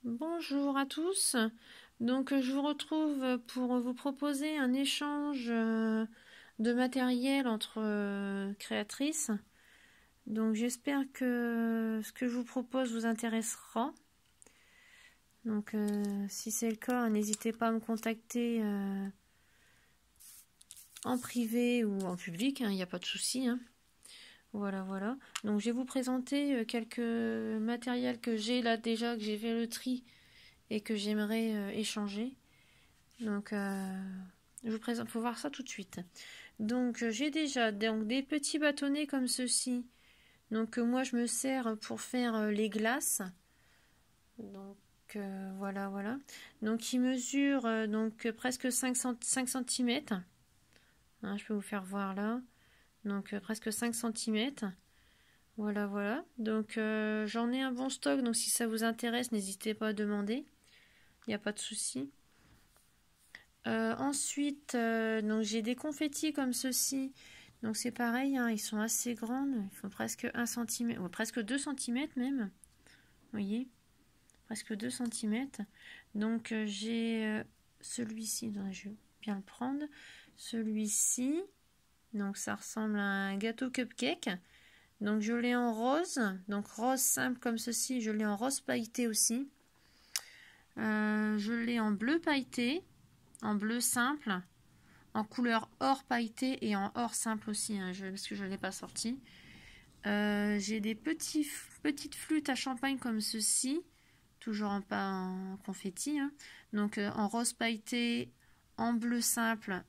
Bonjour à tous. Donc je vous retrouve pour vous proposer un échange de matériel entre créatrices. Donc j'espère que ce que je vous propose vous intéressera. Donc si c'est le cas, n'hésitez pas à me contacter en privé ou en public, il n'y a pas de souci. Voilà. Donc je vais vous présenter quelques matériels que j'ai là déjà, que j'ai fait le tri et que j'aimerais échanger. Donc je vous présente, faut voir ça tout de suite. Donc j'ai déjà des petits bâtonnets comme ceci. Donc moi je me sers pour faire les glaces. Donc voilà. Donc il mesure donc presque 5 cm. Je peux vous faire voir là. Donc presque 5 cm. Voilà. Donc j'en ai un bon stock. Donc si ça vous intéresse, n'hésitez pas à demander. Il n'y a pas de souci. Ensuite, donc j'ai des confettis comme ceci. Donc c'est pareil, ils sont assez grands. Ils font presque 1 cm, ou presque 2 cm même. Vous voyez, presque 2 cm. Donc j'ai celui-ci, je vais bien le prendre. Celui-ci, donc ça ressemble à un gâteau cupcake. Donc je l'ai en rose, donc rose simple comme ceci. Je l'ai en rose pailleté aussi. Je l'ai en bleu pailleté, en bleu simple, en couleur or pailleté et en or simple aussi, parce que je ne l'ai pas sorti. J'ai des petites flûtes à champagne comme ceci, toujours en confetti. Donc en rose pailleté, en bleu simple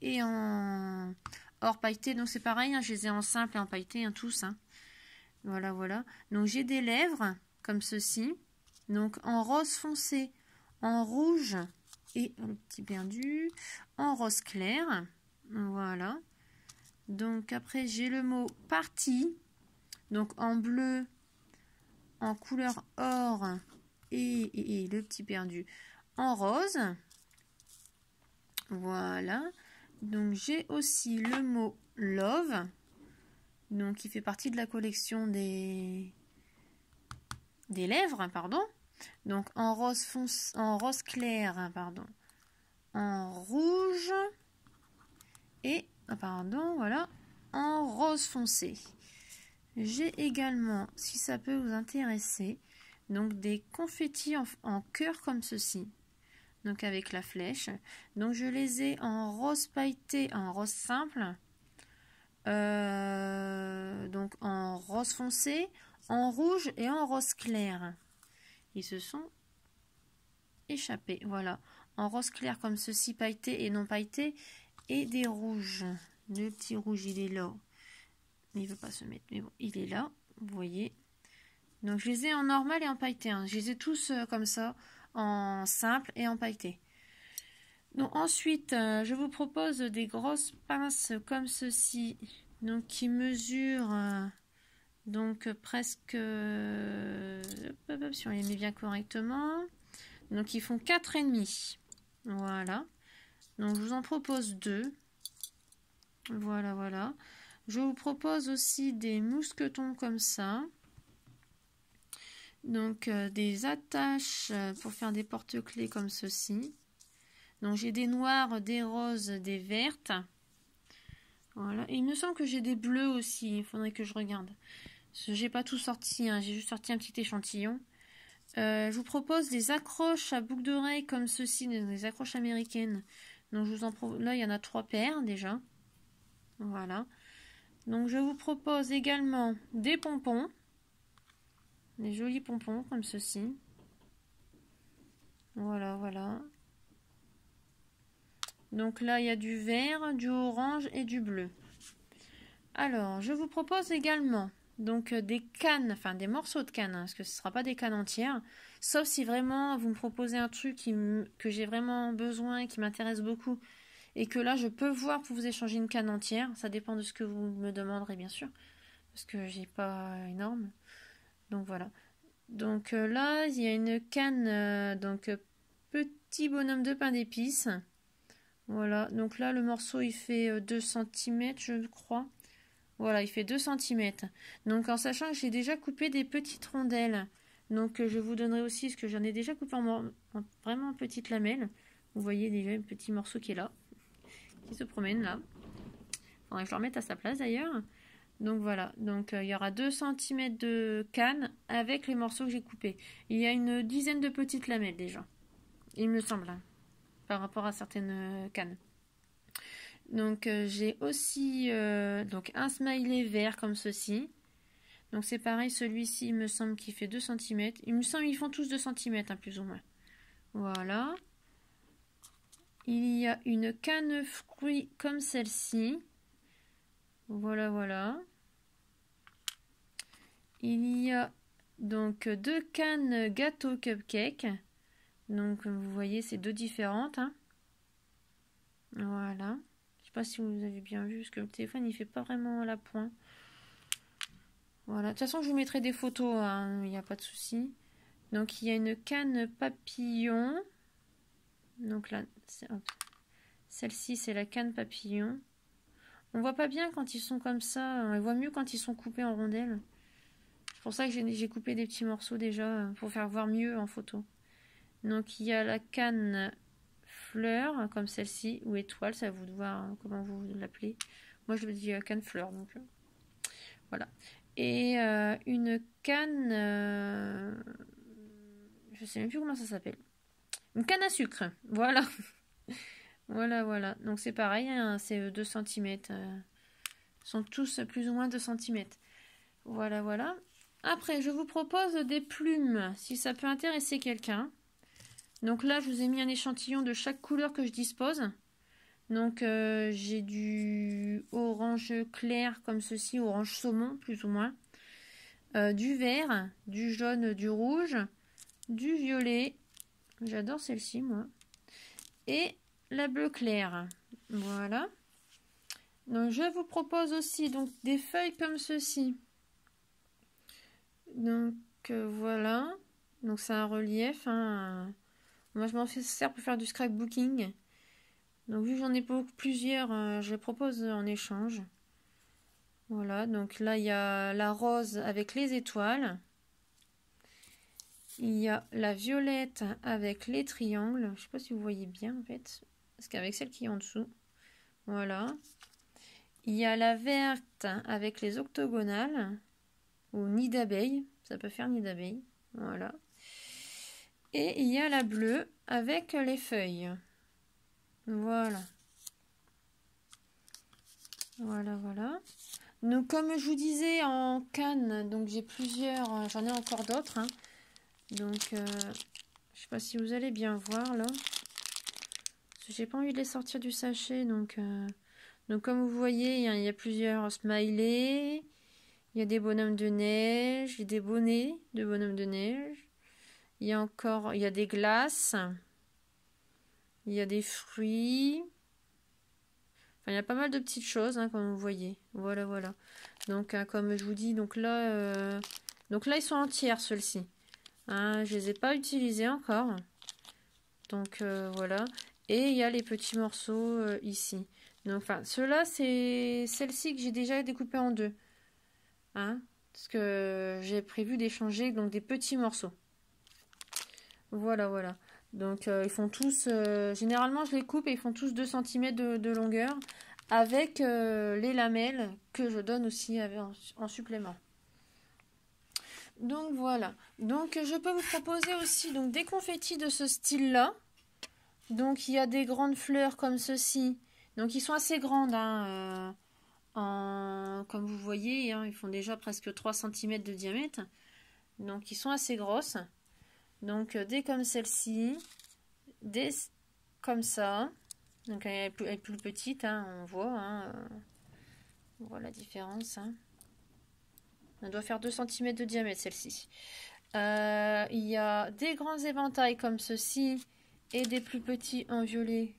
et en or pailleté. Donc c'est pareil, je les ai en simple et en pailleté, tous. Voilà. Donc j'ai des lèvres comme ceci. Donc en rose foncé, en rouge et le petit perdu, en rose clair. Voilà. Donc après j'ai le mot partie. Donc en bleu, en couleur or et le petit perdu en rose. Voilà. Donc j'ai aussi le mot love. Donc qui fait partie de la collection des lèvres, pardon. Donc en rose clair, en rouge et voilà, en rose foncé. J'ai également, si ça peut vous intéresser, donc des confettis en cœur comme ceci. Donc avec la flèche. Donc je les ai en rose pailleté, en rose simple. Donc en rose foncé, en rouge et en rose clair. Ils se sont échappés. Voilà. En rose clair comme ceci, pailleté et non pailleté. Et des rouges. Le petit rouge, il est là. Il ne veut pas se mettre. Mais bon, il est là. Vous voyez. Donc je les ai en normal et en pailleté. Je les ai tous comme ça. En simple et en pailleté. Donc ensuite, je vous propose des grosses pinces comme ceci. Donc qui mesurent... donc presque... si on les met bien correctement... Donc ils font 4,5. Voilà. Donc je vous en propose 2. Voilà. Je vous propose aussi des mousquetons comme ça. Donc des attaches pour faire des porte-clés comme ceci. Donc j'ai des noirs, des roses, des vertes. Voilà. Et il me semble que j'ai des bleus aussi. Il faudrait que je regarde. J'ai pas tout sorti. J'ai juste sorti un petit échantillon. Je vous propose des accroches à boucles d'oreilles comme ceci, des accroches américaines. Donc là il y en a 3 paires déjà. Voilà. Donc je vous propose également des pompons, des jolis pompons comme ceci. Voilà. Donc là il y a du vert, du orange et du bleu. Alors je vous propose également donc des cannes, enfin des morceaux de canne, parce que ce ne sera pas des cannes entières, sauf si vraiment vous me proposez un truc que j'ai vraiment besoin et qui m'intéresse beaucoup, et que là je peux voir pour vous échanger une canne entière. Ça dépend de ce que vous me demanderez bien sûr, parce que j'ai pas énorme. Donc voilà. Donc là il y a une canne, petit bonhomme de pain d'épices. Voilà, donc là le morceau il fait 2 cm je crois. Voilà, il fait 2 cm. Donc en sachant que j'ai déjà coupé des petites rondelles. Donc je vous donnerai aussi, ce que j'en ai déjà coupé en vraiment petites lamelles. Vous voyez déjà un petit morceau qui est là, qui se promène là. Faudrait que je le remette à sa place d'ailleurs. Donc voilà, donc il y aura 2 cm de canne avec les morceaux que j'ai coupés. Il y a une dizaine de petites lamelles déjà, il me semble, hein, par rapport à certaines cannes. Donc j'ai aussi donc un smiley vert comme ceci. Donc c'est pareil, celui-ci il me semble qu'il fait 2 cm. Il me semble qu'ils font tous 2 cm hein, plus ou moins. Voilà. Il y a une canne fruit comme celle-ci. Voilà, voilà. Il y a donc 2 cannes gâteau cupcake. Donc vous voyez, c'est 2 différentes. Hein. Voilà. Je sais pas si vous avez bien vu, parce que le téléphone il fait pas vraiment la pointe. Voilà. De toute façon, je vous mettrai des photos, hein, il n'y a pas de souci. Donc il y a une canne papillon. Donc là, celle-ci c'est la canne papillon. On voit pas bien quand ils sont comme ça. On voit mieux quand ils sont coupés en rondelles. C'est pour ça que j'ai coupé des petits morceaux déjà pour faire voir mieux en photo. Donc il y a la canne fleur comme celle-ci ou étoile, ça vous de voir comment vous l'appelez. Moi je le dis canne fleur donc voilà. Et une canne, je sais même plus comment ça s'appelle. Une canne à sucre, voilà. Voilà, voilà. Donc c'est pareil, hein, c'est 2 cm. Sont tous plus ou moins 2 cm. Voilà, voilà. Après, je vous propose des plumes, si ça peut intéresser quelqu'un. Donc là, je vous ai mis un échantillon de chaque couleur que je dispose. Donc j'ai du orange clair comme ceci, orange saumon plus ou moins. Du vert, du jaune, du rouge, du violet. J'adore celle-ci, moi. Et la bleu clair. Voilà. Donc je vous propose aussi donc des feuilles comme ceci. Donc voilà. Donc c'est un relief. Hein. Moi je m'en sers pour faire du scrapbooking. Donc vu que j'en ai plusieurs, je les propose en échange. Voilà. Donc là il y a la rose avec les étoiles. Il y a la violette avec les triangles. Je ne sais pas si vous voyez bien en fait. Parce qu'avec celle qui est en dessous. Voilà. Il y a la verte avec les octogonales. Ou nid d'abeille. Ça peut faire nid d'abeille. Voilà. Et il y a la bleue avec les feuilles. Voilà. Voilà, voilà. Donc comme je vous disais en canne, donc j'ai plusieurs, j'en ai encore d'autres. Hein. Donc je sais pas si vous allez bien voir là. J'ai pas envie de les sortir du sachet, donc comme vous voyez, il y a plusieurs smileys, il y a des bonhommes de neige, il y a des bonnets de bonhommes de neige, il y a des glaces, il y a des fruits, enfin il y a pas mal de petites choses, hein, comme vous voyez. Voilà, voilà. Donc comme je vous dis, donc là ils sont entières ceux-ci. Hein, je les ai pas utilisés encore. Donc voilà. Et il y a les petits morceaux ici. Donc, enfin, ceux-là, c'est celle-ci que j'ai déjà découpé en 2. Hein, parce que j'ai prévu d'échanger donc des petits morceaux. Voilà, voilà. Donc, ils font tous... généralement, je les coupe et ils font tous 2 cm de longueur. Avec les lamelles que je donne aussi en supplément. Donc, voilà. Donc, je peux vous proposer aussi donc, des confettis de ce style-là. Donc, il y a des grandes fleurs comme ceci. Donc, ils sont assez grandes. Hein, comme vous voyez, hein, ils font déjà presque 3 cm de diamètre. Donc, ils sont assez grosses. Donc, des comme celle-ci. Des comme ça. Donc, elle est plus petite, hein, on voit. Hein, on voit la différence. Hein. Elle doit faire 2 cm de diamètre, celle-ci. Il y a des grands éventails comme ceci. Et des plus petits en violet.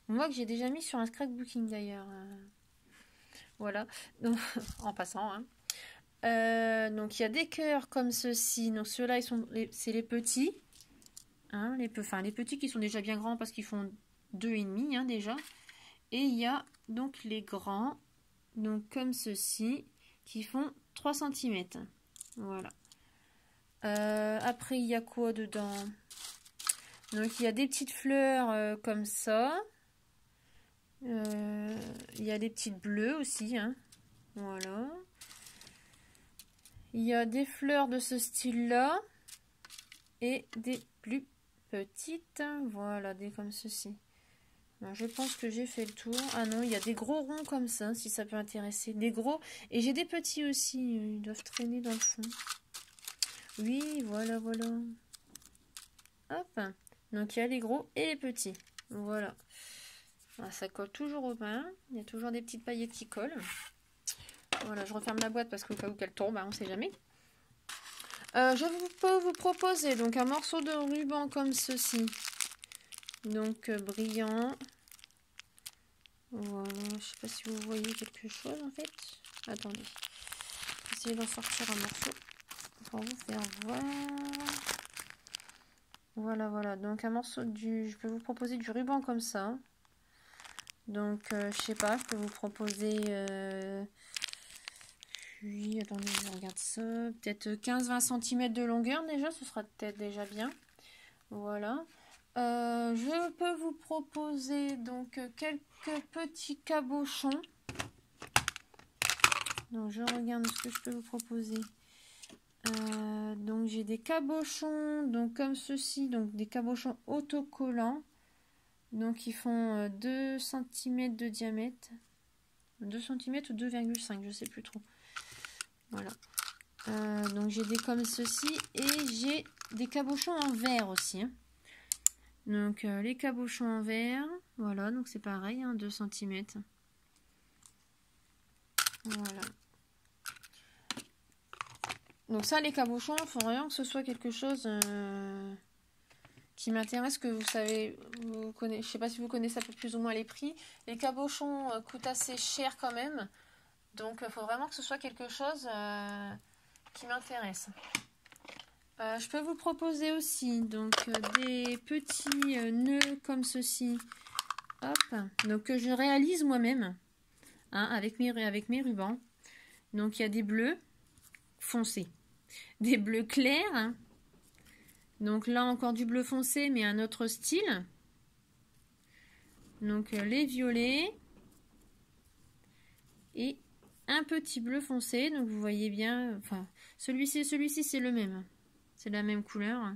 Moi que j'ai déjà mis sur un scrapbooking d'ailleurs. Voilà. Donc, en passant. Hein. Donc il y a des cœurs comme ceci. Donc ceux-là, c'est les petits. Hein, les petits qui sont déjà bien grands parce qu'ils font 2,5 hein, déjà. Et il y a donc les grands. Donc comme ceci. Qui font 3 cm. Voilà. Après, il y a quoi dedans? Donc, il y a des petites fleurs comme ça. Il y a des petites bleues aussi, hein. Voilà. Il y a des fleurs de ce style-là. Et des plus petites. Voilà, des comme ceci. Bon, je pense que j'ai fait le tour. Ah non, il y a des gros ronds comme ça, si ça peut intéresser. Des gros. Et j'ai des petits aussi. Ils doivent traîner dans le fond. Oui, voilà, voilà. Hop. Donc, il y a les gros et les petits. Voilà. Ah, ça colle toujours au pain. Il y a toujours des petites paillettes qui collent. Voilà, je referme la boîte parce qu'au cas où qu'elle tombe, hein, on ne sait jamais. Je peux vous proposer donc un morceau de ruban comme ceci. Donc, brillant. Voilà, je ne sais pas si vous voyez quelque chose en fait. Attendez. Essayez d'en sortir un morceau pour vous faire voir. Voilà, voilà. Donc un morceau je peux vous proposer du ruban comme ça. Donc je sais pas, je peux vous proposer puis attendez, je regarde ça. Peut-être 15-20 cm de longueur déjà, ce sera peut-être déjà bien. Voilà. Je peux vous proposer donc quelques petits cabochons. Donc je regarde ce que je peux vous proposer. Donc j'ai des cabochons donc comme ceci, donc des cabochons autocollants. Donc ils font 2 cm de diamètre. 2 cm ou 2,5, je sais plus trop. Voilà. Donc j'ai des comme ceci et j'ai des cabochons en verre aussi. Hein. Donc les cabochons en verre, voilà, donc c'est pareil, hein, 2 cm. Voilà. Donc ça, les cabochons, il faut vraiment que ce soit quelque chose qui m'intéresse, que vous savez, je sais pas si vous connaissez un peu plus ou moins les prix. Les cabochons coûtent assez cher quand même. Donc il faut vraiment que ce soit quelque chose qui m'intéresse. Je peux vous proposer aussi donc des petits nœuds comme ceci. Hop, donc que je réalise moi-même hein, avec mes rubans. Donc il y a des bleus foncés, des bleus clairs. Hein. Donc là encore du bleu foncé mais un autre style. Donc les violets et un petit bleu foncé. Donc vous voyez bien, enfin celui-ci c'est le même. C'est la même couleur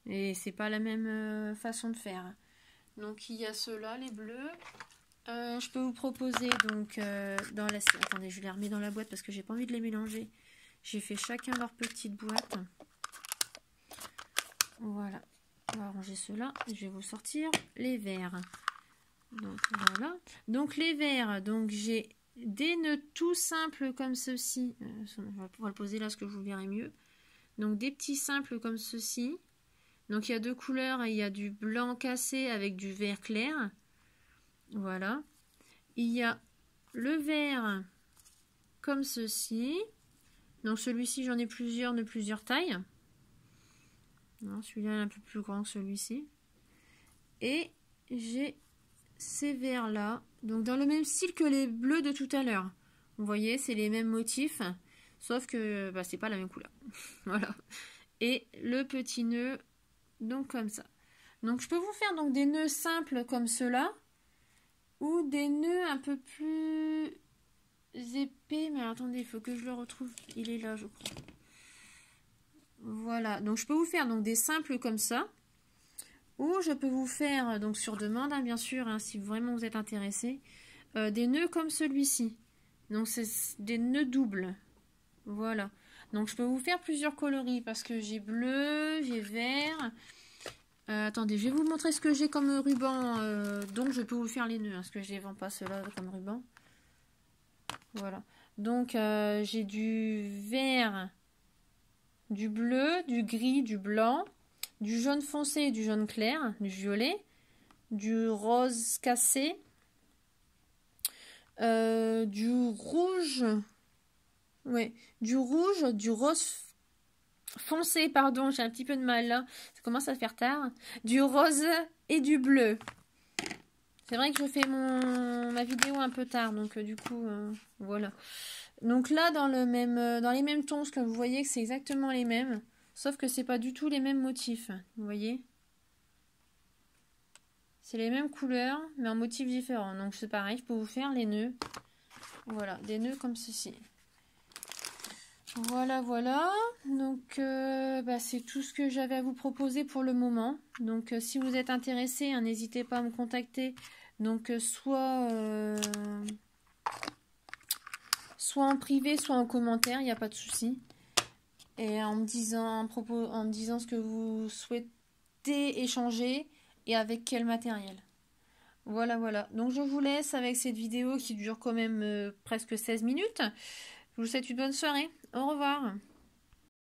et c'est pas la même façon de faire. Donc il y a ceux-là, les bleus. Je peux vous proposer donc dans la... Attendez, je les remets dans la boîte parce que j'ai pas envie de les mélanger. J'ai fait chacun leur petite boîte. Voilà. On va ranger ceux-là. Je vais vous sortir les verts. Donc voilà. Donc les verts, donc j'ai des nœuds tout simples comme ceci. On va pouvoir le poser là parce que vous verrez mieux. Donc des petits simples comme ceci. Donc il y a deux couleurs, il y a du blanc cassé avec du vert clair. Voilà. Il y a le vert comme ceci. Donc celui-ci j'en ai plusieurs de plusieurs tailles. Celui-là est un peu plus grand que celui-ci. Et j'ai ces verts là. Donc dans le même style que les bleus de tout à l'heure. Vous voyez, c'est les mêmes motifs. Sauf que bah, c'est pas la même couleur. Voilà. Et le petit nœud, donc comme ça. Donc je peux vous faire donc des nœuds simples comme ceux-là. Ou des nœuds un peu plus épais. Mais attendez, il faut que je le retrouve. Il est là, je crois. Voilà. Donc je peux vous faire donc des simples comme ça. Ou je peux vous faire, donc sur demande, hein, bien sûr, hein, si vraiment vous êtes intéressé, des nœuds comme celui-ci. Donc c'est des nœuds doubles. Voilà. Donc je peux vous faire plusieurs coloris parce que j'ai bleu, j'ai vert. Attendez, je vais vous montrer ce que j'ai comme ruban. Donc je peux vous faire les nœuds, hein, parce que je ne les vends pas ceux-là comme ruban. Voilà. Donc j'ai du vert, du bleu, du gris, du blanc, du jaune foncé et du jaune clair, du violet, du rose cassé, du rouge, ouais, du rouge, du rose foncé, pardon, j'ai un petit peu de mal là, ça commence à faire tard, du rose et du bleu. C'est vrai que je fais ma vidéo un peu tard, donc du coup, voilà. Donc là, dans les mêmes tons, que vous voyez que c'est exactement les mêmes. sauf que c'est pas du tout les mêmes motifs, vous voyez. C'est les mêmes couleurs, mais en motifs différents. Donc c'est pareil, je peux vous faire les nœuds. Voilà, des nœuds comme ceci. Voilà, voilà. Donc c'est tout ce que j'avais à vous proposer pour le moment. Donc si vous êtes intéressé, hein, n'hésitez pas à me contacter. Donc soit en privé, soit en commentaire, il n'y a pas de souci. Et en me disant ce que vous souhaitez échanger et avec quel matériel. Voilà, voilà. Donc je vous laisse avec cette vidéo qui dure quand même presque 16 minutes. Je vous souhaite une bonne soirée. Au revoir.